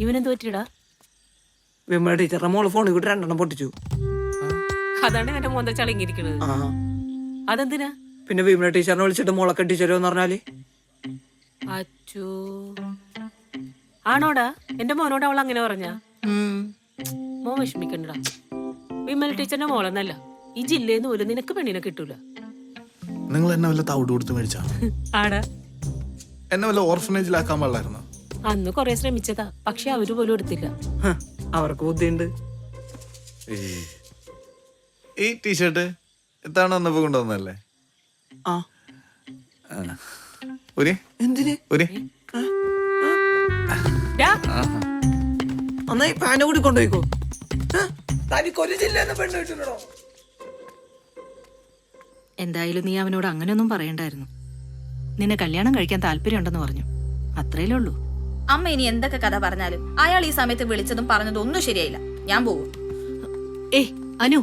ഇവനെന്ത് പറ്റിയടാ? വിമല ടീച്ചറുടെ മോള് ഫോണിൽ കൂട്ടി 2 പൊട്ടിച്ചു. അതാണ് എന്റെ മോന്ത ചളിങ്ങിരിക്കണത്. അതെന്തിനാ? പിന്നെ വിമല ടീച്ചറിനെ വിളിച്ചിട്ട് മോളെ കെട്ടിച്ചേരുമെന്ന് പറഞ്ഞാല് അച്ചോ, ആണോടാ? എന്റെ മോനോട് അവൾ അങ്ങനെ പറഞ്ഞ? മോൻ വിഷമിക്കണ്ടടാ. വിമല ടീച്ചറിന്റെ മോളെന്നല്ല, ഈ ജില്ലയിൽ പോലും നിനക്ക് പെണ്ണിനെ കിട്ടൂല. നിങ്ങൾ എന്നെ വല്ല തവിട് കൊടുത്ത് മേടിച്ചാ? ആടാ, എന്നെ വല്ല ഓർഫനേജിലാക്കാൻ പാടില്ലായിരുന്നു. അന്ന് കൊറേ ശ്രമിച്ചതാ, പക്ഷെ അവര് പോലും എടുത്തില്ല. അവർക്ക് ബുദ്ധിയുണ്ട്. ഈ ടീഷർട്ട് ഇത്തവണ വന്നപ്പോ കൊണ്ടുവന്നല്ലേ? എന്തിന് എന്നാ ഈ പാന കൂടി കൊണ്ടുപോയിക്കോ. തനിക്ക് ഒരു ജില്ല പെണ്ണ് കിട്ടുന്നോ? എന്തായാലും നീ അവനോട് അങ്ങനെയൊന്നും പറയണ്ടായിരുന്നു. നിന്നെ കല്യാണം കഴിക്കാൻ താല്പര്യമുണ്ടെന്ന് പറഞ്ഞു, അത്രയല്ലേ ഉള്ളൂ. അമ്മ ഇനി എന്തൊക്കെ കഥ പറഞ്ഞാലും അയാൾ ഈ സമയത്ത് വിളിച്ചതും പറഞ്ഞതും ഒന്നും ശരിയായില്ല. ഞാൻ പോകും. ഏയ് അനു,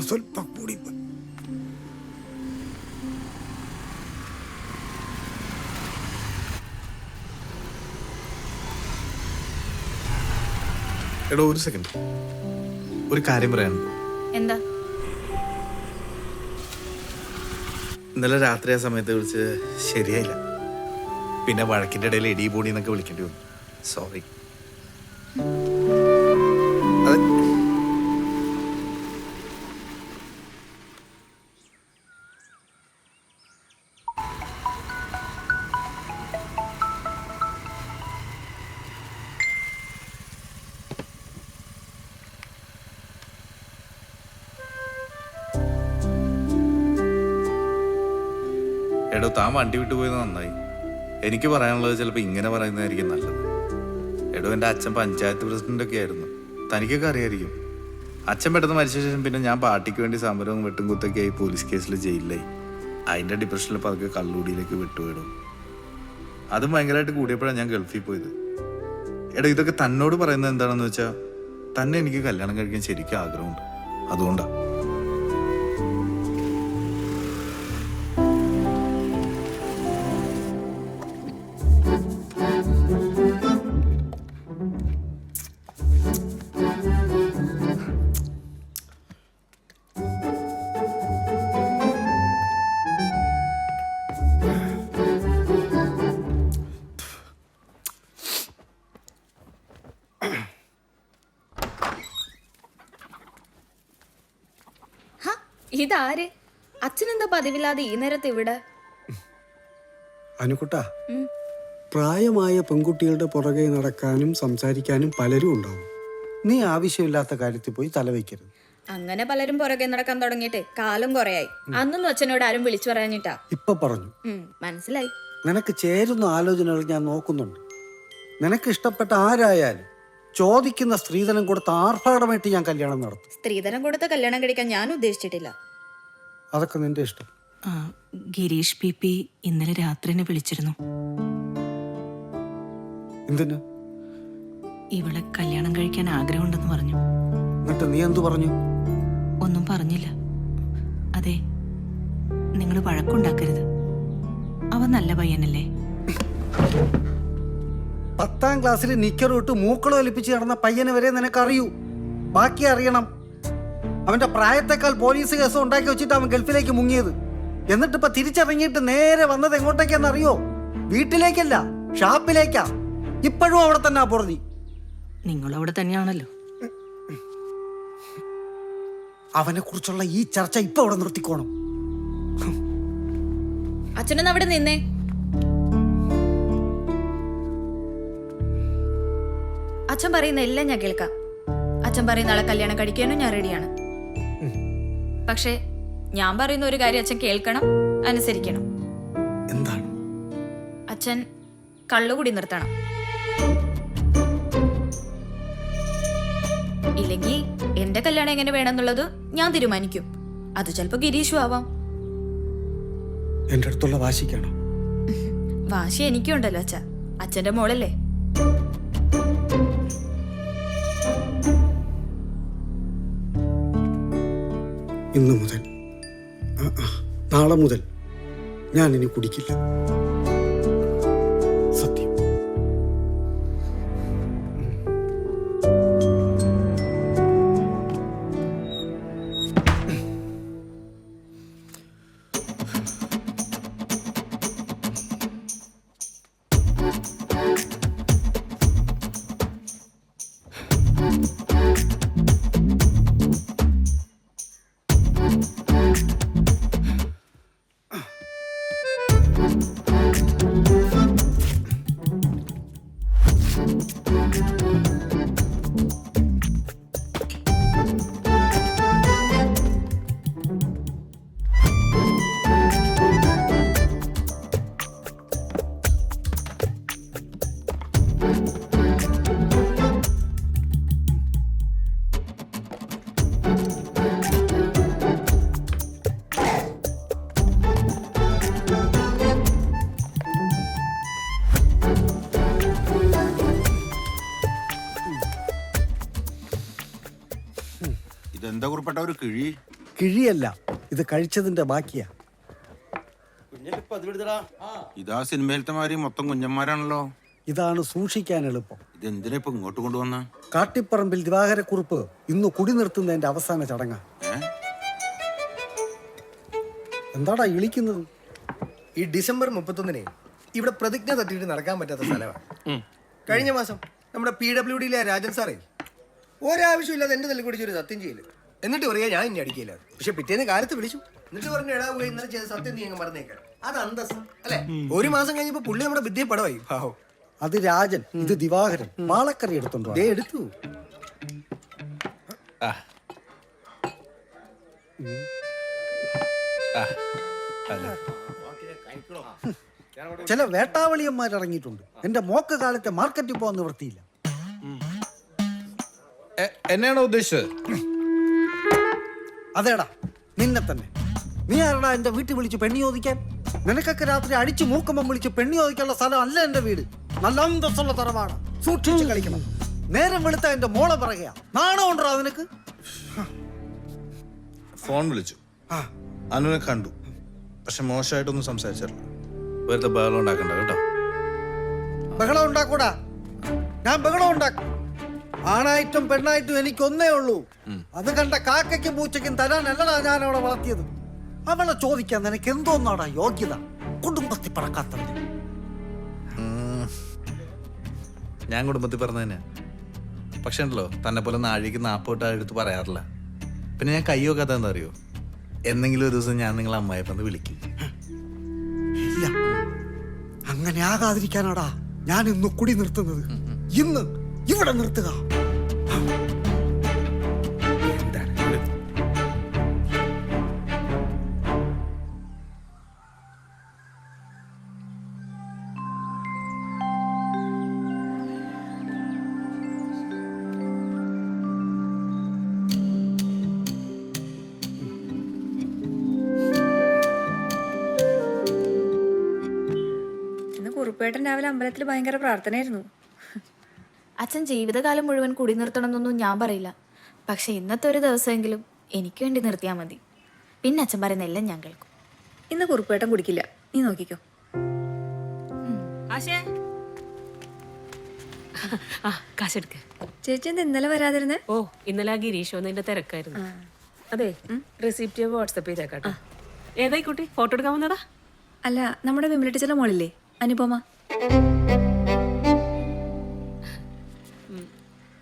ಸ್ವಲ್ಪ ಕೂಡಿ എടോ, ഒരു സെക്കൻഡ്, ഒരു കാര്യം പറയാനുണ്ട്. എന്താ? ഇന്നലെ രാത്രി ആ സമയത്ത് വിളിച്ച് ശരിയായില്ല. പിന്നെ വഴക്കിന്റെ ഇടയിൽ എടി ബോഡി എന്നൊക്കെ വിളിക്കേണ്ടി വന്നു. സോറി. എടോ, താൻ വണ്ടി വിട്ടു പോയത് നന്നായി. എനിക്ക് പറയാനുള്ളത് ചിലപ്പോൾ ഇങ്ങനെ പറയുന്നതായിരിക്കും നല്ലത്. എടോ, എൻ്റെ അച്ഛൻ പഞ്ചായത്ത് പ്രസിഡൻ്റൊക്കെ ആയിരുന്നു. തനിക്കൊക്കെ അറിയായിരിക്കും. അച്ഛൻ പെട്ടെന്ന് മരിച്ച ശേഷം പിന്നെ ഞാൻ പാർട്ടിക്ക് വേണ്ടി സമരവും വെട്ടും കുത്തൊക്കെ ആയി പോലീസ് കേസിൽ ജയിലിലായി. അതിൻ്റെ ഡിപ്രഷനിൽ പതുക്കെ കള്ളുകൂടിയിലേക്ക് വിട്ടുപോയിടും. അതും ഭയങ്കരമായിട്ട് കൂടിയപ്പോഴാണ് ഞാൻ ഗൾഫിൽ പോയത്. എടോ, ഇതൊക്കെ തന്നോട് പറയുന്നത് എന്താണെന്ന് വെച്ചാൽ തന്നെ എനിക്ക് കല്യാണം കഴിക്കാൻ ശരിക്കും ആഗ്രഹമുണ്ട്. അതുകൊണ്ടാണ്. ഇതാര്? അച്ഛനെന്താ പതിവില്ലാതെ ഈ നേരത്തെ ഇവിടെ? അനുക്കുട്ട, പ്രായമായ പെൺകുട്ടികളുടെ പുറകെ നടക്കാനും സംസാരിക്കാനും പലരും ഉണ്ടാവും. നീ ആവശ്യമില്ലാത്ത കാര്യത്തിൽ പോയി തലവെക്കരുത്. അങ്ങനെ പലരും പുറകെ നടക്കാൻ തുടങ്ങിയിട്ട് കാലം കുറയായി. അന്നൊന്നും അച്ഛനോട് ആരും വിളിച്ചു പറയാഞ്ഞിട്ടാ. ഇപ്പൊ പറഞ്ഞു. മനസ്സിലായി. നിനക്ക് ചേരുന്ന ആലോചനകൾ ഞാൻ നോക്കുന്നുണ്ട്. നിനക്ക് ഇഷ്ടപ്പെട്ട ആരായാലും ചോദിക്കുന്ന സ്ത്രീധനം കൊടുത്ത് ആർഭാടമായിട്ട് ഞാൻ കല്യാണം നടത്തും. സ്ത്രീധനം കൊടുത്ത കല്യാണം കഴിക്കാൻ ഞാൻ ഉദ്ദേശിച്ചിട്ടില്ല. അതൊക്കെ നിന്റെ ഇഷ്ടം. ഗിരീഷ് പി ഇന്നലെ രാത്രി എന്നെ വിളിച്ചിരുന്നു. എന്തിന്? ഇവളെ കല്യാണം കഴിക്കാൻ ആഗ്രഹമുണ്ടെന്ന് പറഞ്ഞു. എന്നിട്ട് നീ എന്തു പറഞ്ഞു? ഒന്നും പറഞ്ഞില്ല. അതെ, നിങ്ങൾ വഴക്കുണ്ടാക്കരുത്. അവൻ നല്ല പയ്യനല്ലേ? 10ാം ക്ലാസ്സിൽ നിക്കറിട്ട് മൂക്കളോ ഒലിപ്പിച്ച് നടന്ന പയ്യനെ വരെ നിനക്കറിയൂ. ബാക്കി അറിയണം. അവന്റെ പ്രായത്തെക്കാൾ പോലീസ് കേസ് ഉണ്ടാക്കി വെച്ചിട്ട് അവൻ ഗൾഫിലേക്ക് മുങ്ങിയത്. എന്നിട്ടിപ്പോ തിരിച്ചിറങ്ങിയിട്ട് നേരെ വന്നത് എങ്ങോട്ടേക്കെന്നറിയോ? വീട്ടിലേക്കല്ല, ഷാപ്പിലേക്കാ. ഇപ്പോഴും അവിടെ തന്നെ പൊറുതി. നിങ്ങളവിടെ തന്നെയാണല്ലോ. അവനെ കുറിച്ചുള്ള ഈ ചർച്ച ഇപ്പൊ അവിടെ നിർത്തിക്കോണം. അച്ഛനൊന്ന് അവിടെ നിന്നേ. അച്ഛൻ പറയുന്ന എല്ലാം ഞാൻ കേൾക്കാം. അച്ഛൻ പറയുന്ന ആളെ കല്യാണം കഴിക്കാനും ഞാൻ റെഡിയാണ്. പക്ഷേ ഞാൻ പറയുന്ന ഒരു കാര്യം അച്ഛൻ കേൾക്കണം, അനുസരിക്കണം. എന്താണ്? അച്ഛൻ കള്ളുകൂടി നിർത്തണം. ഇല്ലെങ്കിൽ എന്റെ കല്യാണം എങ്ങനെ വേണമെന്നുള്ളത് ഞാൻ തീരുമാനിക്കും. അത് ചിലപ്പോ ഗിരീഷും ആവാം. എന്റെ അടുത്തുള്ള വാശിക്കാണോ? വാശി എനിക്കുണ്ടല്ലോ അച്ഛ. അച്ഛന്റെ മോളല്ലേ. ഇന്നു മുതൽ, നാളെ മുതൽ ഞാൻ ഇനി കുടിക്കില്ല. സത്യം. ഇതെന്താ കുറിപ്പെട്ട ഒരു കിഴി? കിഴിയല്ല, ഇത് കഴിച്ചതിന്റെ ബാക്കിയാ. ഇതാ സിനിമയിലത്തെ മാതിരി മൊത്തം കുഞ്ഞന്മാരാണല്ലോ. ഇതാണ് സൂക്ഷിക്കാൻ എളുപ്പം. ഇതെന്തിനാ ഇപ്പൊ ഇങ്ങോട്ട് കൊണ്ടുവന്ന? കാട്ടിപ്പറമ്പിൽ ദിവാകരക്കുറുപ്പ് ഇന്ന് കുടി നിർത്തുന്നതിന്റെ അവസാന ചടങ്ങാ. എന്താടാ ഇളിക്കുന്നത്? ഈ ഡിസംബർ 31 ഇവിടെ പ്രതിജ്ഞ തട്ടിയിട്ട് നടക്കാൻ പറ്റാത്ത സ്ഥലമാണ്. കഴിഞ്ഞ മാസം നമ്മുടെ PWDയിലെ രാജൻ സാറേ ഒരാവശ്യമില്ലാതെ എന്റെ തല്ലി കുടിച്ചൊരു സത്യം ചെയ്യില്ല. എന്നിട്ട് പറയാ ഞാൻ ഇനി അടിക്കില്ല. പക്ഷെ പിറ്റേന്ന് കാലത്ത് വിളിച്ചു, എന്നിട്ട് പറഞ്ഞു എടാ പോയി ഇന്നലെ ചെയ്ത സത്യം നീ അങ്ങ് മറന്നേക്കാൻ. അത് അന്തസ് അല്ലെ? ഒരു മാസം കഴിഞ്ഞപ്പോ പുള്ളി നമ്മുടെ വിദ്യ പടവായി. അത് രാജൻ, ഇത് ദിവാകരൻ. വാളക്കറി എടുത്തുണ്ടോ? ദേ എടുത്തു. ചില വേട്ടാവളിയന്മാർ ഇറങ്ങിയിട്ടുണ്ട്. എന്റെ മോക്ക് കാലത്തെ മാർക്കറ്റിൽ പോകാൻ നിവൃത്തിയില്ല. എന്നെയാണോ ഉദ്ദേശിച്ചത്? അതേടാ, നിന്നെ തന്നെ. നീ ആരടാ എന്റെ വീട്ടിൽ വിളിച്ച് പെണ്ണി ചോദിക്കാൻ? നിനക്കൊക്കെ രാത്രി അടിച്ചു മൂക്കുമ്പം വിളിച്ച് പെണ്ണി ചോദിക്കാനുള്ള സ്ഥലം അല്ല എന്റെ വീട്. നല്ല അന്തസ്സുള്ള തറവാണ്, സൂക്ഷിച്ച് കളിക്കണം. നേരം വെളുത്ത എന്റെ മോളെ പറയുക. നാണം ഉണ്ടോ നിനക്ക്? ഫോൺ വിളിച്ചു, അനുവിനെ കണ്ടു, പക്ഷെ മോശമായിട്ടൊന്നും സംസാരിച്ചില്ല. വെറുതെ ബഹളം ഉണ്ടാക്കണ്ട കേട്ടോ. ബഹളം ഉണ്ടാക്കൂടാ, ഞാൻ ബഹളം ഉണ്ടാക്കും. ആണായിട്ടും പെണ്ണായിട്ടും എനിക്കൊന്നേ ഉള്ളൂ. അത് കണ്ട കാക്കയ്ക്കും പൂച്ചയ്ക്കും തരാനല്ലടാ ഞാൻ അവളെ വളർത്തിയത്. അവളെ ചോദിക്കാൻ നിനക്ക് എന്തോന്നാടാ യോഗ്യത? കുടുംബത്തിൽ പറക്കാത്തത്. ഞാൻ കുടുംബത്തിൽ പറഞ്ഞ തന്നെ, പക്ഷെ ഉണ്ടല്ലോ തന്നെ പോലെ നാഴിക്ക് 40 എടുത്ത് പറയാറില്ല. പിന്നെ ഞാൻ കൈ വെക്കാത്ത എന്താ അറിയോ? എന്തെങ്കിലും ഒരു ദിവസം ഞാൻ നിങ്ങളെ അമ്മായിപ്പന്ന് വിളിക്കും. ഇല്ല, അങ്ങനെ ആകാതിരിക്കാനാടാ ഞാൻ ഇന്ന് കുടി നിർത്തുന്നത്. ഇന്ന് ഇവിടെ നിർത്തുക. കുറുപ്പേട്ടൻ രാവിലെ അമ്പലത്തിൽ ഭയങ്കര പ്രാർത്ഥനയായിരുന്നു. അച്ഛൻ ജീവിതകാലം മുഴുവൻ കുടി നിർത്തണമെന്നൊന്നും ഞാൻ പറയില്ല. പക്ഷെ ഇന്നത്തെ ഒരു ദിവസമെങ്കിലും എനിക്ക് വേണ്ടി നിർത്തിയാൽ മതി. പിന്നെ അച്ഛൻ പറയുന്ന എല്ലാം ഞാൻ കേൾക്കും. ഇന്ന് കുറുപ്പേട്ടൻ കുടിക്കില്ല, നീ നോക്കിക്കോ. കാശെടുക്ക. ചേച്ചി എന്താ ഇന്നലെ വരാതിരുന്നേ? ഓ, ഇന്നലെ ആ ഗിരീഷ് വന്നതിന്റെ തിരക്കായിരുന്നു. അതെ, റെസിപ്റ്റ് വാട്സപ്പ് ചെയ്തേക്കാട്ടോ. ഏതായി കുട്ടി? ഫോട്ടോ എടുക്കാൻ വന്നതാ? അല്ല, നമ്മുടെ വിമല ടീച്ചറുടെ മോളില്ലേ, അനുപമ.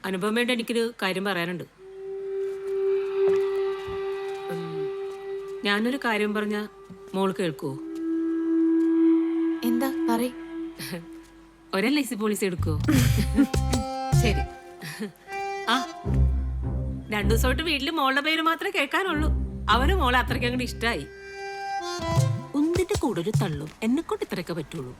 അനുപമയുടെ എനിക്കൊരു കാര്യം പറയാനുണ്ട്. ഞാനൊരു കാര്യം പറഞ്ഞ മോള് കേൾക്കുവോ? എന്താ പറയ്. ഒരെൽഐസി പോളിസി എടുക്കുവോ? ശരി. ആ, 2 ദിവസമായിട്ട് വീട്ടില് മോളുടെ പേര് മാത്രമേ കേൾക്കാനുള്ളൂ. അവന് മോളെ അത്രയ്ക്ക് അങ്ങോട്ട് ഇഷ്ടമായി. ഒന്നിന്റെ കൂടെ ഒരു തള്ളും എന്നെ കൊണ്ട് ഇത്രയൊക്കെ പറ്റുള്ളൂ.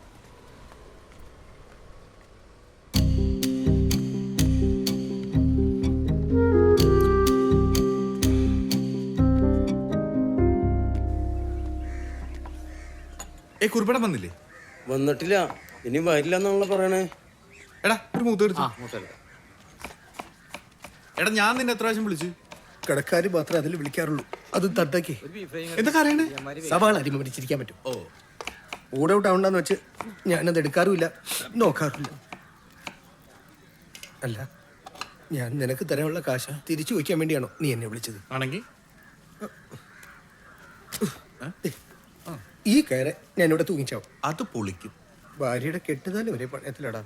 കുറിപ്പിടം വന്നില്ലേ? വന്നിട്ടില്ല, ഇനി വരില്ല എന്നാണല്ലോ പറയണേ. എടാ ഒരു മൂത്തെടുത്തു. എടാ ഞാൻ നിന്നെ എത്ര പ്രാവശ്യം വിളിച്ചു? കടക്കാര് മാത്രമേ അതിൽ വിളിക്കാറുള്ളൂ, അത് തട്ടയ്ക്ക്. എന്തൊക്കെ അറിയണേ? സവാൾ അരിമ പിടിച്ചിരിക്കാൻ പറ്റും. ഓ, മൂഡ് ഔട്ട് ആവണ്ടെന്ന് വെച്ച് ഞാനത് എടുക്കാറുമില്ല, നോക്കാറുമില്ല. അല്ല, ഞാൻ നിനക്ക് തരാനുള്ള കാശ് തിരിച്ചു വയ്ക്കാൻ വേണ്ടിയാണോ നീ എന്നെ വിളിച്ചത്? ആണെങ്കിൽ ഈ കയറെ ഞാൻ ഇവിടെ തൂങ്ങിച്ചാവും. അത് പൊളിക്കും. ഭാര്യയുടെ കെട്ടുതാല് വരെ പണയത്തിലടാ.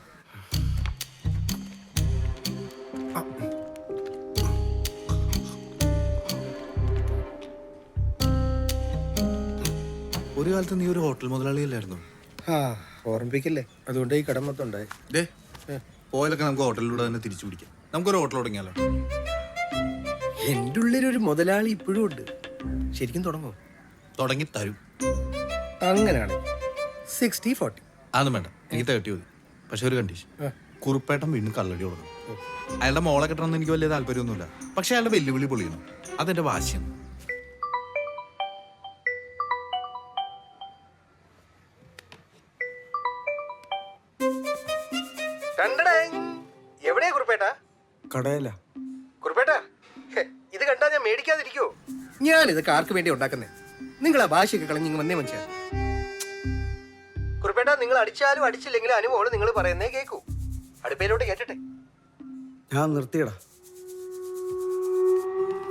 ഒരു കാലത്ത് നീ ഒരു ഹോട്ടൽ മുതലാളിയല്ലായിരുന്നു? ആ, ഓർമ്മിപ്പിക്കല്ലേ, അതുകൊണ്ട് ഈ കടം മൊത്തം ഉണ്ടായി. ഡേ പോയാലൊക്കെ നമുക്ക് ഹോട്ടലിലൂടെ തന്നെ തിരിച്ചു പിടിക്കാം. നമുക്കൊരു ഹോട്ടൽ തുടങ്ങിയാലോ? എൻ്റെ ഉള്ളിലൊരു മുതലാളി ഇപ്പോഴും ഉണ്ട്. ശരിക്കും തുടങ്ങുമോ? തുടങ്ങി തരും. അങ്ങനെയാണ് 60-40. അതൊന്നും വേണ്ട, എനിക്ക് 30 മതി. പക്ഷെ ഒരു കണ്ടീഷൻ, കുറുപ്പേട്ടൻ വീണ്ടും കള്ളടി കൊടുക്കണം. അയാളുടെ മോളെ കിട്ടണമെന്ന് എനിക്ക് വലിയ താല്പര്യമൊന്നുമില്ല, പക്ഷെ അയാളുടെ വെല്ലുവിളി പൊളിയണം. അതെന്റെ വാശിയാണ്. എവിടെയാ കുറുപ്പേട്ടാ? കടയല്ല. കുറുപ്പേട്ടാ, ഇത് കണ്ടാ ഞാൻ മേടിക്കാതിരിക്കോ? ഞാനിതൊക്കെ ആർക്ക് വേണ്ടി ഉണ്ടാക്കുന്നേ? നിങ്ങൾ ആ ഭാഷയൊക്കെ കളഞ്ഞ് ഇങ്ങ് വന്നേ മനുഷ്യ. കുറുപ്പേട്ടാ, നിങ്ങൾ അടിച്ചാലും അടിച്ചില്ലെങ്കിലും അനുഭവം നിങ്ങൾ പറയുന്നേ കേൾക്കൂ. അടുപ്പയിലോട്ട് കേട്ടട്ടെ. ഞാൻ നിർത്തിയടാ.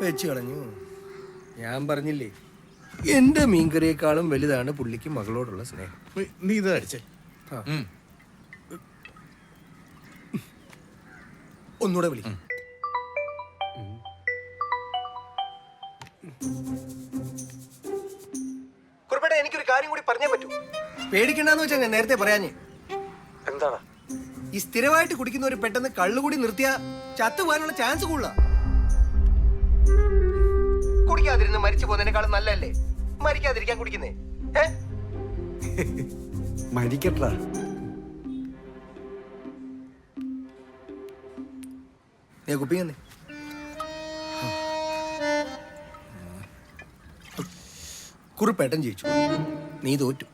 വെച്ച് കളഞ്ഞു. ഞാൻ പറഞ്ഞില്ലേ, എന്റെ മീൻകറിയേക്കാളും വലുതാണ് പുള്ളിക്ക് മകളോടുള്ള സ്നേഹം. നീ ഇത് അടിച്ചേ. ഒന്നുകൂടെ വിളി. കുറുപ്പേട്ട, എനിക്കൊരു കാര്യം കൂടി പറഞ്ഞേ പറ്റൂ. പേടിക്കണ്ടെന്ന് വെച്ചാൽ ഞാൻ നേരത്തെ പറയാഞ്ഞേ. എന്താടാ? ഈ സ്ഥിരമായിട്ട് കുടിക്കുന്നവർ പെട്ടെന്ന് കള്ളുകൂടി നിർത്തിയാ ചത്തുപോകാനുള്ള ചാൻസ് കൂടുതലാ. കുടിക്കാതിരുന്ന് മരിച്ചു പോകുന്നതിനേക്കാളും നല്ലല്ലേ മരിക്കാതിരിക്കാൻ കുടിക്കുന്നേ? മരിക്കട്ടാ. നീ കുപ്പിങ്ങന്നേ. കുറുപ്പേട്ടൻ ജയിച്ചു, നീ തോറ്റു.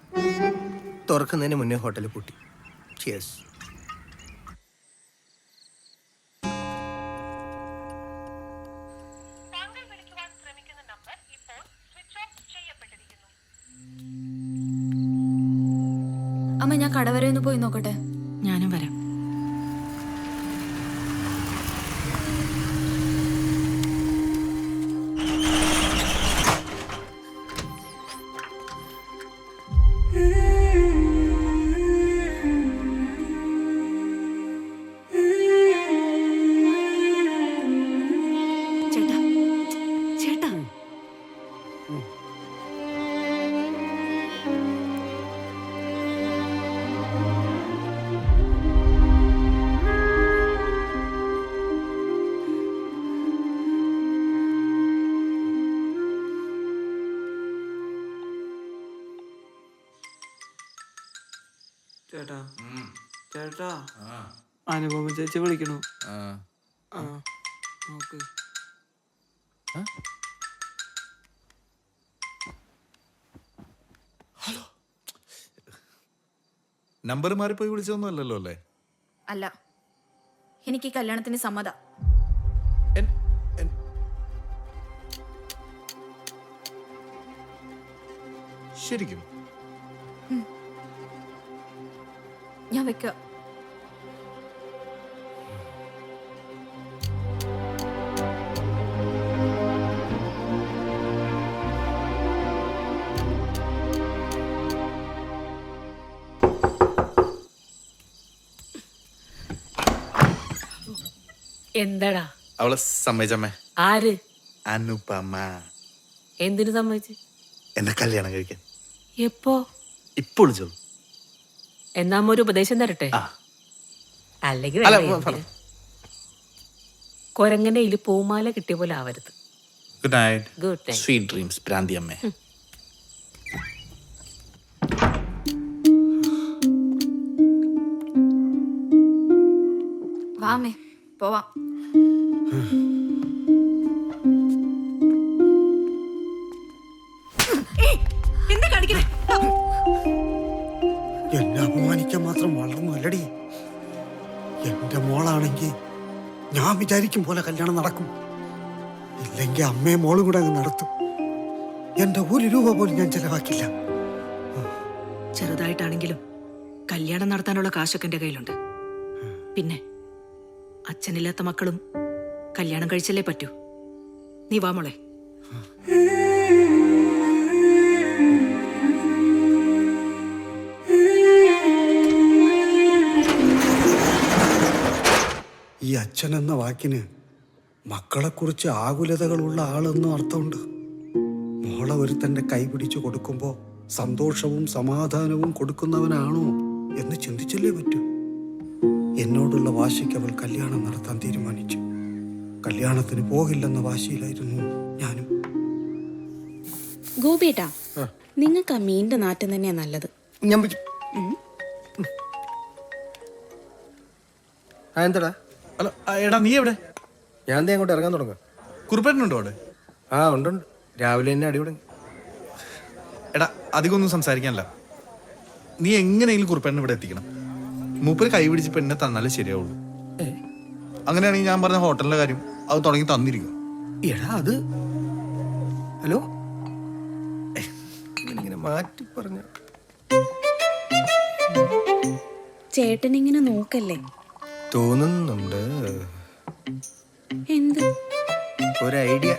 തുറക്കുന്നതിന് മുന്നേ ഹോട്ടലിൽ പൂട്ടി. Cheers. അമ്മ, ഞാൻ കട വരെ ഒന്ന് പോയി നോക്കട്ടെ. ഞാനും വരാം. ചേട്ടാ, ചേട്ടാ, ചേട്ടാ, ചേട്ടാ, അനുപമ ചേച്ചി വിളിക്കണു. നോക്ക്. നമ്പർ മാറിപ്പോയി വിളിച്ചൊന്നും അല്ലല്ലോ അല്ലേ? അല്ല, എനിക്ക് ഈ കല്യാണത്തിന് സമ്മത. ശരിക്കും? ഞാൻ വെക്കുക. എന്താടാ? അവളെ സമ്മതിച്ചമ്മേ. ആര്? അനുപമ. എന്തിനു സമ്മതിച്ചു? എന്നെ കല്യാണം കഴിക്കാൻ. എപ്പോ? ഇപ്പോൾ വിളിച്ചോളൂ. എന്നാ അമ്മ ഒരു ഉപദേശം തരട്ടെ? അല്ലെങ്കിൽ കൊരങ്ങന്റെ കയ്യില് പൂമാല കിട്ടിയ പോലെ ആവരുത്. Good night. Good night. Sweet dreams പ്രാന്തി അമ്മേ. വാമേ, പോവാം. എന്താ കാണിക്കണേ? എന്നെ അപമാനിക്കാൻ മാത്രം വളർന്നു അല്ലടി. എന്റെ മോളാണെങ്കിൽ ഞാൻ വിചാരിക്കും പോലെ കല്യാണം നടക്കും. ഇല്ലെങ്കിൽ അമ്മയും മോളും കൂടെ അങ്ങ് നടത്തും. എന്റെ 1 രൂപ പോലും ഞാൻ ചെലവാക്കില്ല. ചെറുതായിട്ടാണെങ്കിലും കല്യാണം നടത്താനുള്ള കാശൊക്കെ എൻ്റെ കയ്യിലുണ്ട്. പിന്നെ അച്ഛനില്ലാത്ത മക്കളും കല്യാണം കഴിച്ചല്ലേ പറ്റൂ. നീ വാ മോളെ. ഈ അച്ഛൻ എന്ന വാക്കിന് മക്കളെക്കുറിച്ച് ആകുലതകളുള്ള ആളെന്നും അർത്ഥമുണ്ട്. മോളെ ഒരുത്തൻ്റെ കൈ പിടിച്ചു കൊടുക്കുമ്പോൾ സന്തോഷവും സമാധാനവും കൊടുക്കുന്നവനാണോ എന്ന് ചിന്തിച്ചല്ലേ പറ്റൂ. എന്നോടുള്ള വാശിക്ക് അവൾ കല്യാണം നടത്താൻ തീരുമാനിച്ചു. കല്യാണത്തിന് പോകില്ലെന്ന വാശിയിലായിരുന്നു ഞാനും. ഗോപിയേട്ടാ, നിങ്ങൾക്ക് ആ മീനിന്റെ നാറ്റം തന്നെയാ നല്ലത്. ഞാൻ എന്താടാ? അല്ല എടാ നീ എവിടെ? ഞാൻ ദേ അങ്ങോട്ട് ഇറങ്ങാൻ തുടങ്ങാം. കുറുപ്പേട്ടനുണ്ടോ അവിടെ? ആ ഉണ്ട്. രാവിലെ തന്നെ അടി തുടങ്ങി. എടാ അധികം ഒന്നും സംസാരിക്കാനല്ല, നീ എങ്ങനെയെങ്കിലും കുറുപ്പേട്ടനെ ഇവിടെ എത്തിക്കണം. മൂപ്പര് കൈ പിടിച്ച് പെണ്ണെ തന്നാലേ ശരിയാവുള്ളൂ. അങ്ങനെയാണെങ്കിൽ ഞാൻ പറഞ്ഞ ഹോട്ടലിന്റെ കാര്യം അത് തുടങ്ങി തന്നിരിക്കും. എടാ അത് ഹലോ ഇങ്ങനെ മാറ്റി പറഞ്ഞ ചേട്ടൻ ഇങ്ങനെ നോക്കല്ലേ? തോന്നുന്നുണ്ട് എന്ത്? ഒരു ഐഡിയ.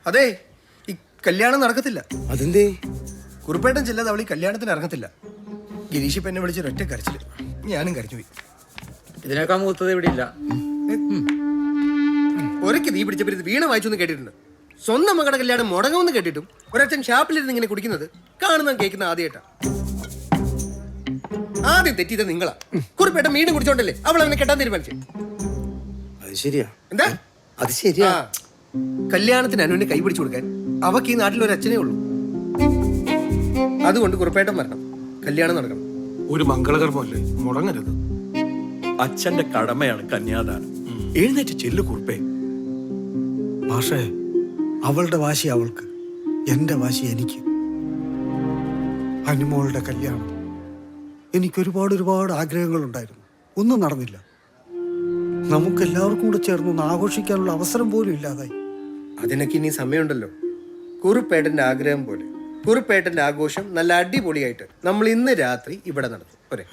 അതെ, ഈ കല്യാണം നടക്കത്തില്ല. അതെന്തേ? കുറുപ്പേട്ടൻ ചെല്ലാതെ അവൾ ഈ കല്യാണത്തിന് ഇറങ്ങത്തില്ല. ഗിരീഷ് ഇപ്പൊ എന്നെ വിളിച്ച് ഒറ്റ കരച്ചില്. ഞാനും കരഞ്ഞു പോയി. ഇതിനേക്കാൾ മൂത്തത് ഇവിടെ ഇല്ല. ഒരയ്ക്ക് തീ പിടിച്ചപ്പോൾ ഇത് വീണ വായിച്ചു എന്ന് കേട്ടിട്ടുണ്ട്. സ്വന്തം മകളുടെ കല്യാണം മുടങ്ങുമെന്ന് കേട്ടിട്ടും ഒരച്ഛൻ ഷാപ്പിലിരുന്ന് ഇങ്ങനെ കുടിക്കുന്നത് കാണുന്ന കേൾക്കുന്ന ആദ്യമായിട്ടാ. ആദ്യം തെറ്റിയത് നിങ്ങളാ. കുറിപ്പേട്ട മീനും കുടിച്ചോണ്ടല്ലേ അവൾ അവനെ കെട്ടാൻ തീരുമാനിച്ചു. അത് ശരിയാ. എന്താ? അത് ശരിയാ. കല്യാണത്തിന് അനുവിനെ കൈ പിടിച്ചു കൊടുക്കാൻ അവക്ക് ഈ നാട്ടിൽ ഒരു അച്ഛനേ ഉള്ളൂ. അതുകൊണ്ട് കുറിപ്പേട്ടൻ വരണം, കല്യാണം നടക്കണം. ഒരു മംഗളകർമ്മല്ലേ, മുടങ്ങരുത്. അച്ഛന്റെ കടമയാണ് കന്യാദാനം. എഴുന്നേറ്റ് ചെല്ലു കുറുപ്പേ. മാഷേ, അവളുടെ വാശി അവൾക്ക്, എൻ്റെ വാശി എനിക്ക്. അനുമോളുടെ കല്യാണം എനിക്ക് ഒരുപാട് ആഗ്രഹങ്ങളുണ്ടായിരുന്നു. ഒന്നും നടന്നില്ല. നമുക്കെല്ലാവർക്കും കൂടെ ചേർന്നൊന്ന് ആഘോഷിക്കാനുള്ള അവസരം പോലും ഇല്ലാതായി. അതിനൊക്കെ ഇനി സമയമുണ്ടല്ലോ. കുറുപ്പേട്ടന്റെ ആഗ്രഹം പോലെ കുറുപ്പേട്ടന്റെ ആഘോഷം നല്ല അടിപൊളിയായിട്ട് നമ്മൾ ഇന്ന് രാത്രി ഇവിടെ നടത്തും. പോരെ?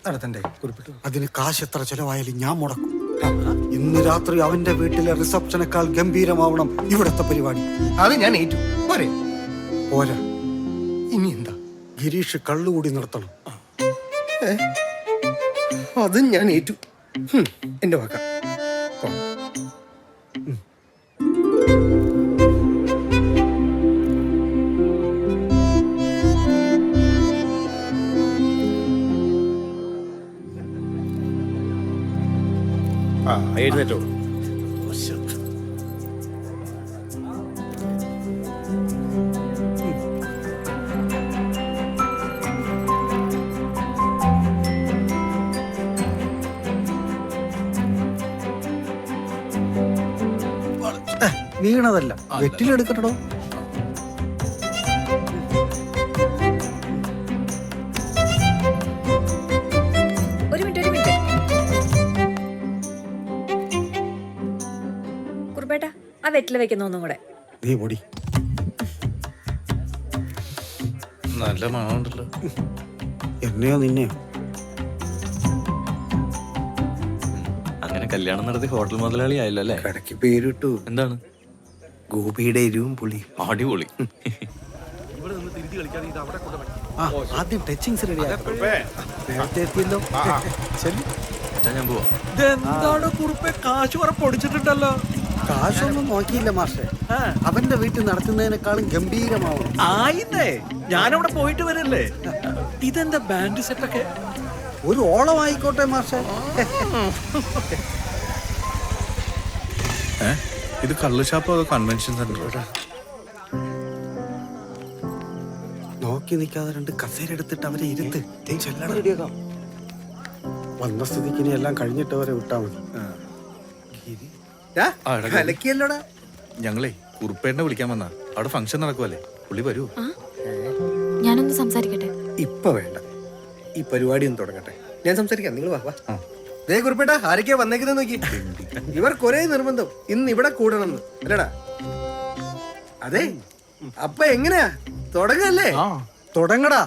നടത്തണ്ടേ കുറിപ്പിട്ടു? അതിന് കാശ് എത്ര ചെലവായാലും ഞാൻ മുടക്കും. ഇന്ന് രാത്രി അവന്റെ വീട്ടിലെ റിസപ്ഷനേക്കാൾ ഗംഭീരമാവണം ഇവിടത്തെ പരിപാടി. അത് ഞാൻ ഏറ്റു. പോരെ? പോരാ, ഇനി എന്താ? ഗിരീഷ് കള്ളുകൂടി നിർത്തണം. അതും ഞാൻ ഏറ്റു. എന്റെ വാക്ക. എഴുന്നേറ്റോ. വീണതല്ല, വെറ്റിലെടുക്കട്ടോ. ഒരു മിനിറ്റ്. കുറുപ്പേട്ട, ആ വെറ്റില വെക്കുന്ന ഒന്നും കൂടെ. നീ പൊടി. നല്ല മണമുണ്ടല്ലോ. എന്നെയോ നിന്നെയോ? അങ്ങനെ കല്യാണം നടത്തി ഹോട്ടൽ മുതലാളി ആയല്ലോ അല്ലേ? കടയ്ക്ക് പേരിട്ടു. എന്താണ്? ഗോപിയുടെ എരിവും പുളി. അടിപൊളി. ആദ്യം ടച്ചിങ്സ് റെഡി. നേരത്തെ എത്തിയല്ലോ. ഞാൻ പോവാ. ഇതെന്താണ് കുറുപ്പെ, കാശ് കുറെ പൊടിച്ചിട്ടുണ്ടല്ലോ. കാശൊന്നും നോക്കിയില്ല മാഷെ. അവന്റെ വീട്ടിൽ നടത്തുന്നതിനേക്കാളും ഗംഭീരമാവണം. ആയിന്നേ, ഞാനവിടെ പോയിട്ട് വരല്ലേ. ഇതെന്താ ബാൻഡ് സെറ്റൊക്കെ? ഒരു ഓളമായിക്കോട്ടെ മാഷെ. ഇത് കള്ള് ഷാപ്പോ അതോ കൺവെൻഷൻ സെന്റർ? നോക്കി നിൽക്കാതെ രണ്ട് കസേര എടുത്തിട്ട് അവരെ ഇരുത്ത്. റെഡിയാക്കാം. വന്ന സ്ഥിതിക്ക് ഇനി എല്ലാം കഴിഞ്ഞിട്ട് അവരെ വിട്ടാ മതി. കലക്കിയല്ലോടാ. ഞങ്ങളെ കുറുപ്പേട്ടനെ വിളിക്കാൻ വന്നാ. അവിടെ ഫംഗ്ഷൻ നടക്കുവല്ലേ, പുള്ളി വരൂ. ഞാനൊന്ന് സംസാരിക്കട്ടെ. ഇപ്പൊ വേണ്ട, ഈ പരിപാടി ഒന്ന് തുടങ്ങട്ടെ. ഞാൻ സംസാരിക്കാം, നിങ്ങൾ വാ. ദേ കുറിപ്പേട്ട, ആരൊക്കെയാ വന്നേക്കുന്നത് നോക്കി. ഇവർ കുറെ നിർബന്ധം ഇന്ന് ഇവിടെ കൂടണം എന്ന് അല്ലടാ. അതെ അപ്പൊ എങ്ങനെയാ തുടങ്ങല്ലേ തുടങ്ങടാ